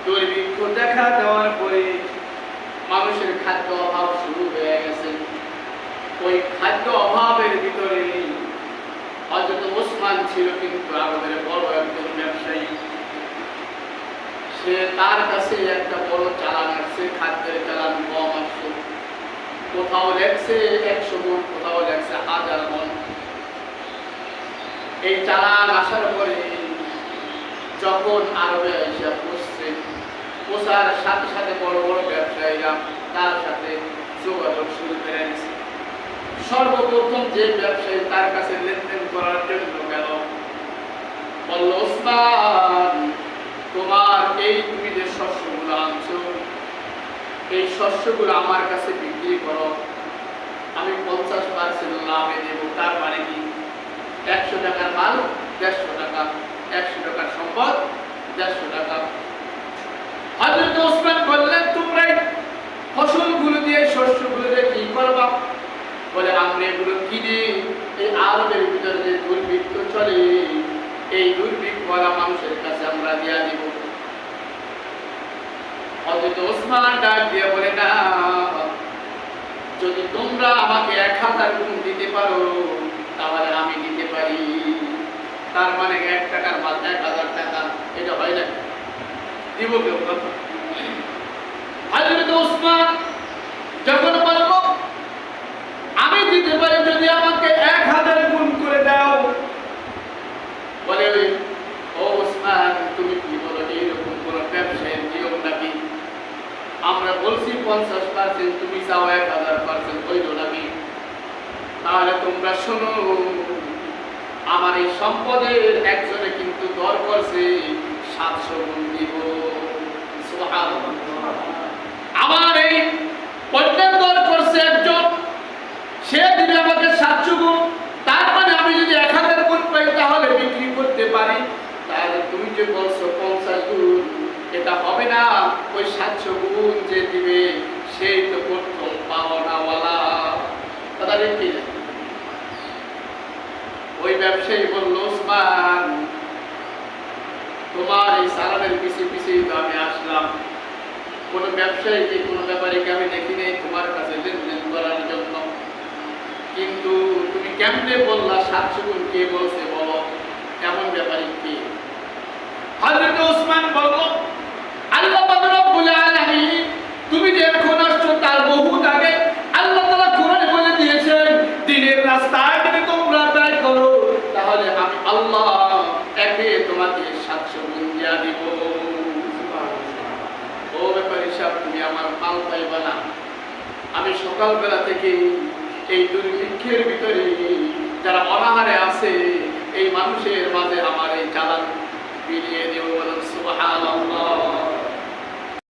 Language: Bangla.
দুর্ভিক্ষ দেখা দেওয়ার পরে মানুষের খাদ্য অভাব শুরু হয়ে গেছে। ওই খাদ্য অভাবের ভিতরে হযরত ওসমান ছিল কিন্তু আরবের বড় একজন ব্যবসায়ী। সে তার কাছে একটা বড় চালান আসছে, খাদ্যের চালান কম আসছে। কোথাও লেখছে 100 মণ, কোথাও লেখছে 1000 মণ। এই চালান আসার পরে যখন আরবে এসে পৌঁছছে, পৌঁছার সাথে সাথে বড় বড় ব্যবসায়ীরা তার সাথে যোগাযোগ শুরু করে দিয়েছে। সর্বপ্রথম যে ব্যবসায়ী তার কাছে লেনদেন করার জন্য গেল, বলল, ওসমান, তোমার এই তুমি যে শস্যগুলো আনছো, এই শস্যগুলো আমার কাছে বিক্রি করো, আমি 50% লাভে দেবো। তার মানে কি 100 টাকার মাল 150 টাকা, 100 টাকার সম্পদ 150 টাকা। হযরত ওসমান বললেন, তোমরা ফসলগুলো দিয়ে শস্যগুলো দিয়ে কি করবা? বলে, আমরা এগুলো কিনে এই আরবের ভিতরে যে দুর্ভিক্ষ চলে, এই দুর্ভিক্ষওয়ালা মানুষের কাছে আমরা দিয়া দিব। হযরত ওসমান ডাক দিয়ে বলে, না, যদি তোমরা আমাকে 1000 গুণ দিতে পারো তাহলে আমি দিতে পারি। তার মানে 1 টাকার মাল 1000 টাকা, এটা হয় না? দিব কেউ? হযরত ওসমান যখন বলল, আমি দিতে পারি যদি আমাকে 1000 গুণ করে দাও, বলে, ও ওসমান, তুমি কি বলো, এইরকম কোন ব্যবসায়ের নিয়ম নাকি? আমরা বলছি 50%, তুমি চাও 1000%, হইল নাকি? তাহলে তোমরা শোনো, আমার এই সম্পদের একজনে কিন্তু দর করছে 700 গুণ দিব। সুবহানাল্লাহ। আমার এই পণ্যের দর করছে একজন, সে দিবে আমাকে 700 গুণ। তার মানে আমি যদি 1000 গুণ পাই তাহলে বিক্রি করতে পারি। তাহলে তুমি যে বলছো 50 গুণ, এটা হবে না। ওই 700 গুণ যে দিবে সেই তো প্রথম পাওনাওয়ালা। কথা দেখি না? ওই ব্যবসায়ী বলল, ওসমান, তোমার এই সালামের পিছিয়ে পিছিয়ে তো আমি আসলাম। কোন ব্যবসায়ীকে, কোনো ব্যাপারীকে আমি দেখি নাই তোমার কাছে লেনদেন করার জন্য, কিন্তু তুমি কেমনে বললা 700 গুণ? কে বলছে বলো, এমন ব্যাপারী কে? হযরত ওসমান বলল, আল্লাহ পাক রব্বুল আলামিন, তুমি যে এখন আসছো তার বহুত আগে আল্লাহ তাআলা কোরআনে বলে দিয়েছেন, দ্বীনের রাস্তায় যদি তোমরা ব্যয় করো তাহলে আমি আল্লাহ একে তোমাকে 700 গুণ দিয়া দিব। ও ব্যাপারী সাহেব, তুমি আমার মাল পাইবা না। আমি সকালবেলা থেকে এই দুর্ভিক্ষের ভিতরে যারা অনাহারে আছে, এই মানুষের মাঝে আমার এই চালান বিলিয়ে দেব। বলেন সুবহানাল্লাহ।